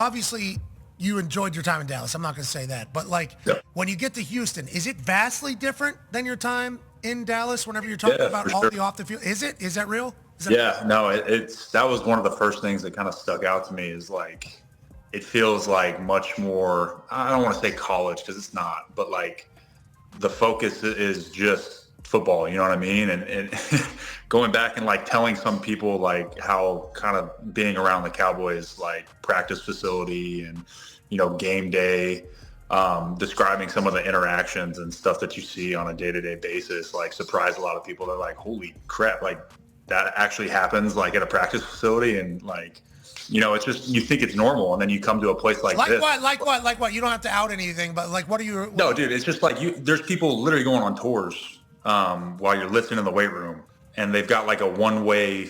obviously you enjoyed your time in Dallas. I'm not going to say that. But, like, when you get to Houston, is it vastly different than your time in Dallas whenever you're talking about all the off the field? Is it? Is that real? That was one of the first things that kind of stuck out to me is, like, it feels like much more, I don't want to say college because it's not, but, like, the focus is just football, you know what I mean? And going back and, like, telling some people, like, how kind of being around the Cowboys, like, practice facility and, you know, game day, describing some of the interactions and stuff that you see on a day-to-day basis, like, surprised a lot of people. They're like, holy crap, like, that actually happens, like, at a practice facility. And, like, you know, it's just, you think it's normal, and then you come to a place like this. Like what? You don't have to out anything, but, like, what are you? No, dude, it's just like there's people literally going on tours while you're lifting in the weight room, and they've got like a one-way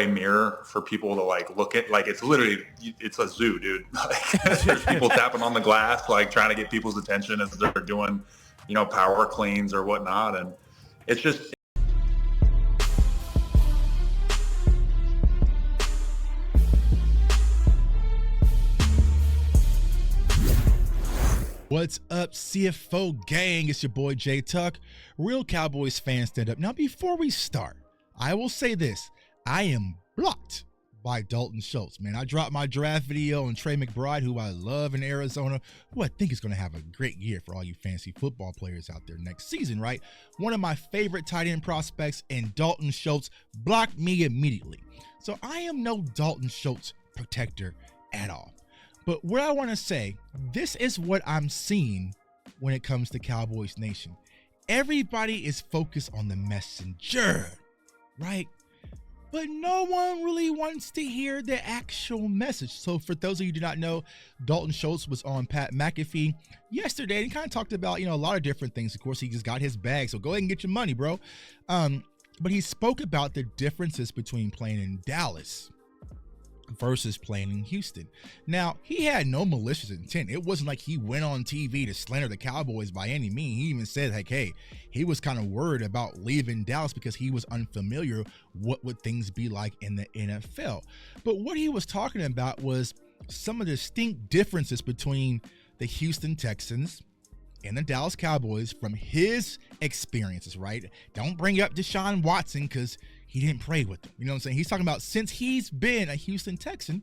mirror for people to, like, look at. Like, it's a zoo, dude. Like, there's people tapping on the glass, like, trying to get people's attention as they're doing, you know, power cleans or whatnot. And it's just, What's up, CFO gang? It's your boy J Tuck, real Cowboys fan stand up. Now, before we start, I will say this: I am blocked by Dalton Schultz. Man, I dropped my draft video on Trey McBride, who I love in Arizona, who I think is going to have a great year for all you fantasy football players out there next season, right? One of my favorite tight end prospects, and Dalton Schultz blocked me immediately. So I am no Dalton Schultz protector at all. But what I want to say, this is what I'm seeing when it comes to Cowboys Nation. Everybody is focused on the messenger, right? But no one really wants to hear the actual message. So for those of you who do not know, Dalton Schultz was on Pat McAfee yesterday. And he kind of talked about, you know, a lot of different things. Of course, he just got his bag, so go ahead and get your money, bro. But he spoke about the differences between playing in Dallas versus playing in Houston. Now, he had no malicious intent. It wasn't like he went on TV to slander the Cowboys by any means. He even said, like, hey, he was kind of worried about leaving Dallas because he was unfamiliar what would things be like in the NFL. But what he was talking about was some of the distinct differences between the Houston Texans and the Dallas Cowboys from his experiences, right? Don't bring up Deshaun Watson because he didn't play with them. You know what I'm saying? He's talking about since he's been a Houston Texan,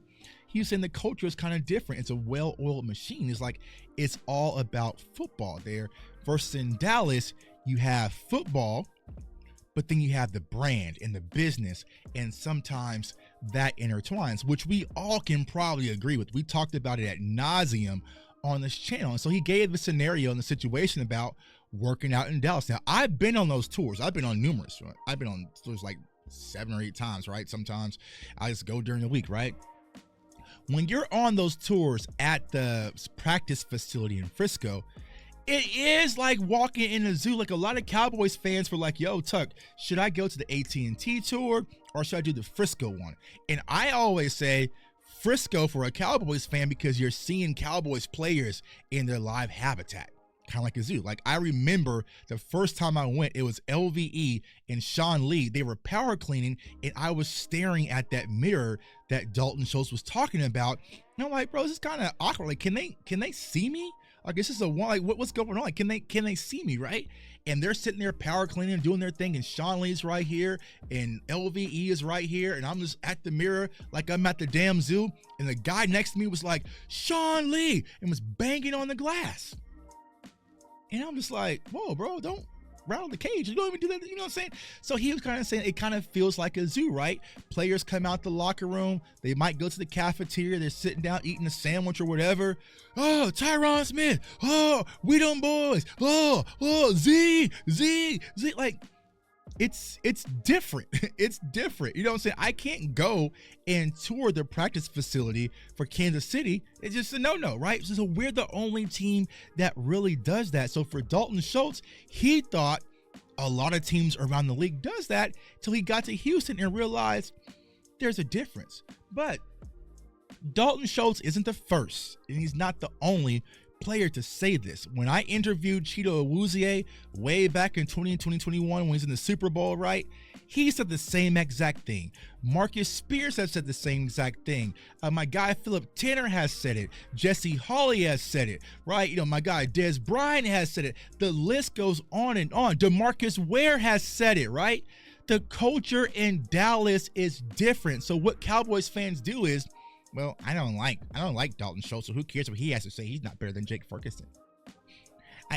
Houston, the culture is kind of different. It's a well-oiled machine. It's like it's all about football there. Versus in Dallas, you have football, but then you have the brand and the business, and sometimes that intertwines, which we all can probably agree with. We talked about it ad nauseum on this channel. And so he gave the scenario and the situation about working out in Dallas. Now, I've been on those tours. I've been on numerous. Right? I've been on tours like 7 or 8 times, right? Sometimes I just go during the week, right? When you're on those tours at the practice facility in Frisco, it is like walking in a zoo. Like, a lot of Cowboys fans were like, yo, Tuck, should I go to the AT&T tour or should I do the Frisco one? And I always say Frisco for a Cowboys fan because you're seeing Cowboys players in their live habitat. Kind of like a zoo. Like, I remember the first time I went, it was LVE and Sean Lee. They were power cleaning, and I was staring at that mirror that Dalton Schultz was talking about. And I'm like, bro, this is kind of awkward. Like, can they see me? Like, this is a one. Like, what's going on? Like, can they see me, right? And they're sitting there power cleaning, doing their thing, and Sean Lee's right here, and LVE is right here, and I'm just at the mirror like I'm at the damn zoo. And the guy next to me was like, Sean Lee, and was banging on the glass. And I'm just like, whoa, bro, don't rattle the cage. You don't even do that. You know what I'm saying? So he was kind of saying it kind of feels like a zoo, right? Players come out the locker room. They might go to the cafeteria. They're sitting down eating a sandwich or whatever. Oh, Tyron Smith. Oh, we them boys. Oh, Z. Like, it's different. It's different. You know what I'm saying? I can't go and tour the practice facility for Kansas City. It's just a no-no, right? So we're the only team that really does that. So for Dalton Schultz, he thought a lot of teams around the league does that till he got to Houston and realized there's a difference. But Dalton Schultz isn't the first, and he's not the only player to say this. When I interviewed Cheeto Awuzie way back in 2021 when he's in the Super Bowl, right? He said the same exact thing. Marcus Spears has said the same exact thing. My guy Philip Tanner has said it. Jesse Hawley has said it, right? You know, my guy Des Bryant has said it. The list goes on and on. DeMarcus Ware has said it, right? The culture in Dallas is different. So what Cowboys fans do is, well, I don't like Dalton Schultz, so who cares what he has to say? He's not better than Jake Ferguson.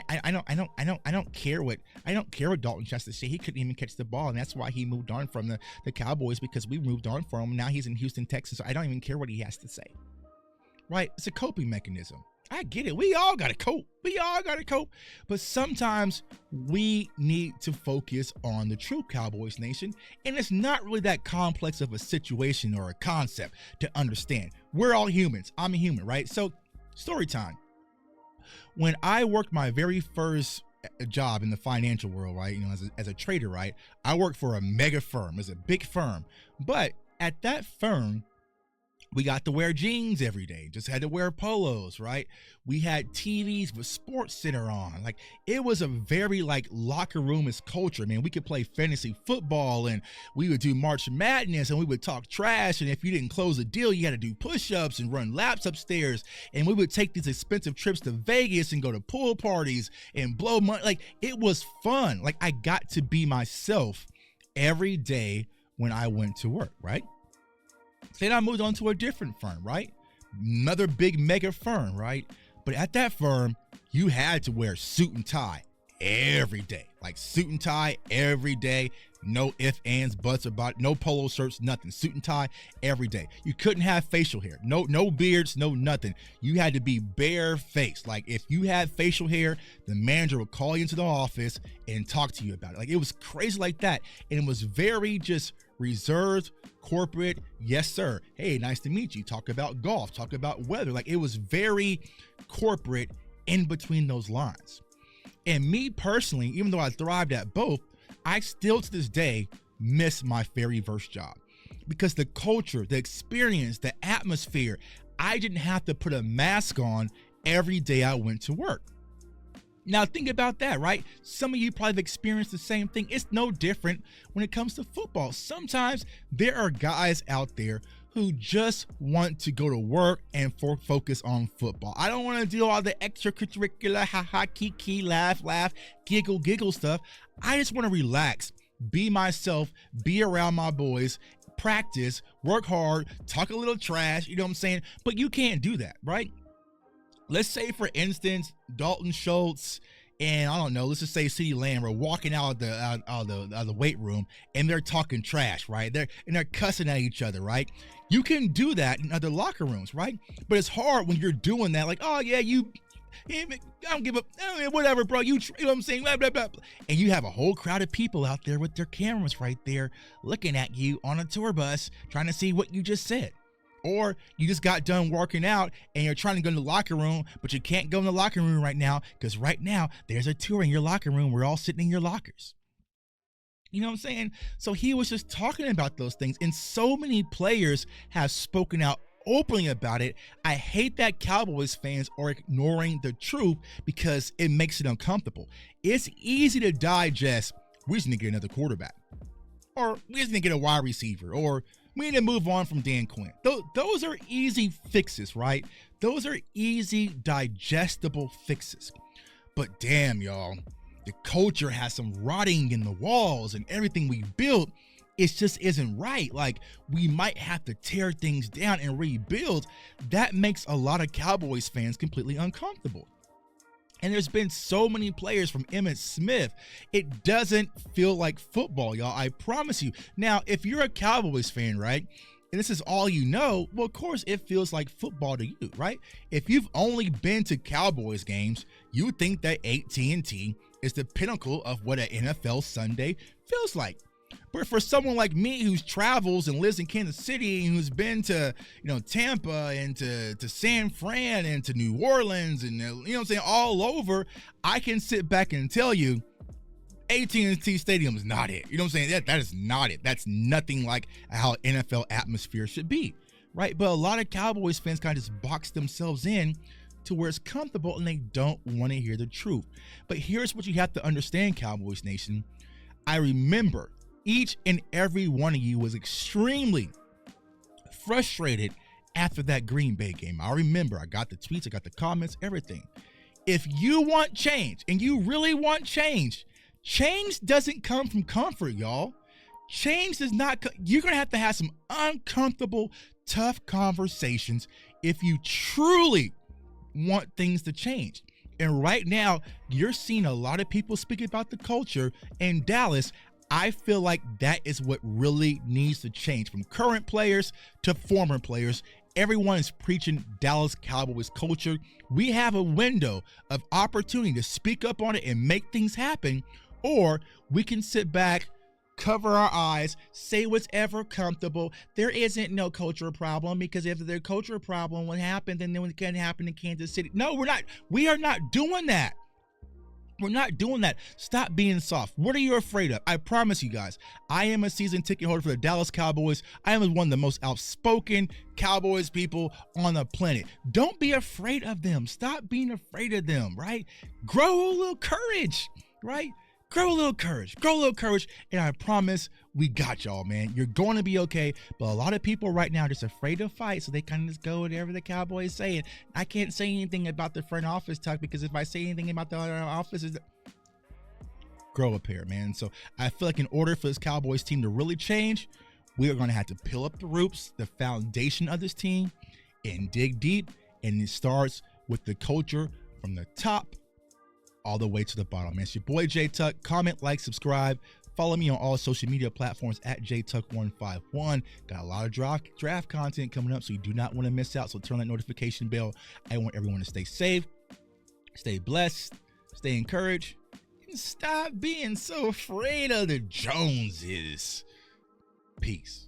I don't care what Dalton has to say. He couldn't even catch the ball, and that's why he moved on from the Cowboys, because we moved on from him. Now he's in Houston, Texas. So I don't even care what he has to say. Right? It's a coping mechanism. I get it. We all gotta cope. But sometimes we need to focus on the true Cowboys Nation, and it's not really that complex of a situation or a concept to understand. We're all humans. I'm a human, right? So, story time. When I worked my very first job in the financial world, right, you know, as a trader, right, I worked for a mega firm. It's a big firm. But at that firm, we got to wear jeans every day, just had to wear polos, right? We had TVs with Sports Center on. Like, it was a very, like, locker room-ish culture, man. We could play fantasy football, and we would do March Madness, and we would talk trash, and if you didn't close a deal, you had to do push-ups and run laps upstairs, and we would take these expensive trips to Vegas and go to pool parties and blow money. Like, it was fun. Like, I got to be myself every day when I went to work, right? Then I moved on to a different firm, right? Another big mega firm, right? But at that firm, you had to wear suit and tie every day. Like, suit and tie every day. No ifs, ands, buts about it. No polo shirts, nothing. Suit and tie every day. You couldn't have facial hair. No beards, no nothing. You had to be bare-faced. Like, if you had facial hair, the manager would call you into the office and talk to you about it. Like, it was crazy like that. And it was very just reserved, corporate. Yes, sir. Hey, nice to meet you. Talk about golf. Talk about weather. Like, it was very corporate in between those lines. And me personally, even though I thrived at both, I still to this day miss my very first job, because the culture, the experience, the atmosphere, I didn't have to put a mask on every day I went to work. Now think about that, right? Some of you probably have experienced the same thing. It's no different when it comes to football. Sometimes there are guys out there who just want to go to work and focus on football. I don't want to do all the extracurricular, ha-ha, kiki, laugh, giggle stuff. I just want to relax, be myself, be around my boys, practice, work hard, talk a little trash, you know what I'm saying? But you can't do that, right? Let's say, for instance, Dalton Schultz and, I don't know, let's just say CeeDee Lamb are walking out of the weight room, and they're talking trash, right? They're cussing at each other, right? You can do that in other locker rooms, right? But it's hard when you're doing that, like, oh yeah, I don't give up, whatever, bro. You know what I'm saying? Blah, blah, blah. And you have a whole crowd of people out there with their cameras right there looking at you on a tour bus, trying to see what you just said. Or you just got done working out and you're trying to go in the locker room, but you can't go in the locker room right now because right now there's a tour in your locker room. We're all sitting in your lockers. You know what I'm saying? So he was just talking about those things, and so many players have spoken out openly about it. I hate that Cowboys fans are ignoring the truth because it makes it uncomfortable. It's easy to digest, we just need to get another quarterback, or we just need to get a wide receiver, or we need to move on from Dan Quinn. Those are easy fixes, right? Those are easy, digestible fixes. But damn, y'all, the culture has some rotting in the walls, and everything we built, it just isn't right. Like, we might have to tear things down and rebuild. That makes a lot of Cowboys fans completely uncomfortable. And there's been so many players, from Emmitt Smith. It doesn't feel like football, y'all. I promise you. Now, if you're a Cowboys fan, right, and this is all you know, well, of course, it feels like football to you, right? If you've only been to Cowboys games, you think that AT&T is the pinnacle of what an NFL Sunday feels like. But for someone like me who travels and lives in Kansas City and who's been to, Tampa and to San Fran and to New Orleans and, all over, I can sit back and tell you AT&T Stadium is not it. You know what I'm saying? That is not it. That's nothing like how NFL atmosphere should be, right? But a lot of Cowboys fans kind of just box themselves in to where it's comfortable and they don't want to hear the truth. But here's what you have to understand, Cowboys Nation. I remember each and every one of you was extremely frustrated after that Green Bay game. I remember, I got the tweets, I got the comments, everything. If you want change, and you really want change, change doesn't come from comfort, y'all. Change does not, you're going to have some uncomfortable, tough conversations if you truly want things to change. And right now, you're seeing a lot of people speak about the culture in Dallas. I feel like that is what really needs to change, from current players to former players. Everyone is preaching Dallas Cowboys culture. We have a window of opportunity to speak up on it and make things happen, or we can sit back, cover our eyes, say what's ever comfortable. There isn't no cultural problem, because if there's a cultural problem, what happened, then it can happen in Kansas City. No, we're not. We are not doing that. We're not doing that. Stop being soft. What are you afraid of? I promise you guys, I am a season ticket holder for the Dallas Cowboys. I am one of the most outspoken Cowboys people on the planet. Don't be afraid of them. Stop being afraid of them, right? Grow a little courage, right? Grow a little courage, and I promise we got y'all, man. You're going to be okay, but a lot of people right now are just afraid to fight, so they kind of just go whatever the Cowboys say. And I can't say anything about the front office talk, because if I say anything about the other offices, grow up here, man. So I feel like in order for this Cowboys team to really change, we are going to have to peel up the roots, the foundation of this team, and dig deep, and it starts with the culture from the top all the way to the bottom, man. It's your boy J Tuck. Comment, like, subscribe. Follow me on all social media platforms at JTuck151. Got a lot of draft content coming up, so you do not want to miss out. So turn that notification bell. I want everyone to stay safe, stay blessed, stay encouraged, and stop being so afraid of the Joneses. Peace.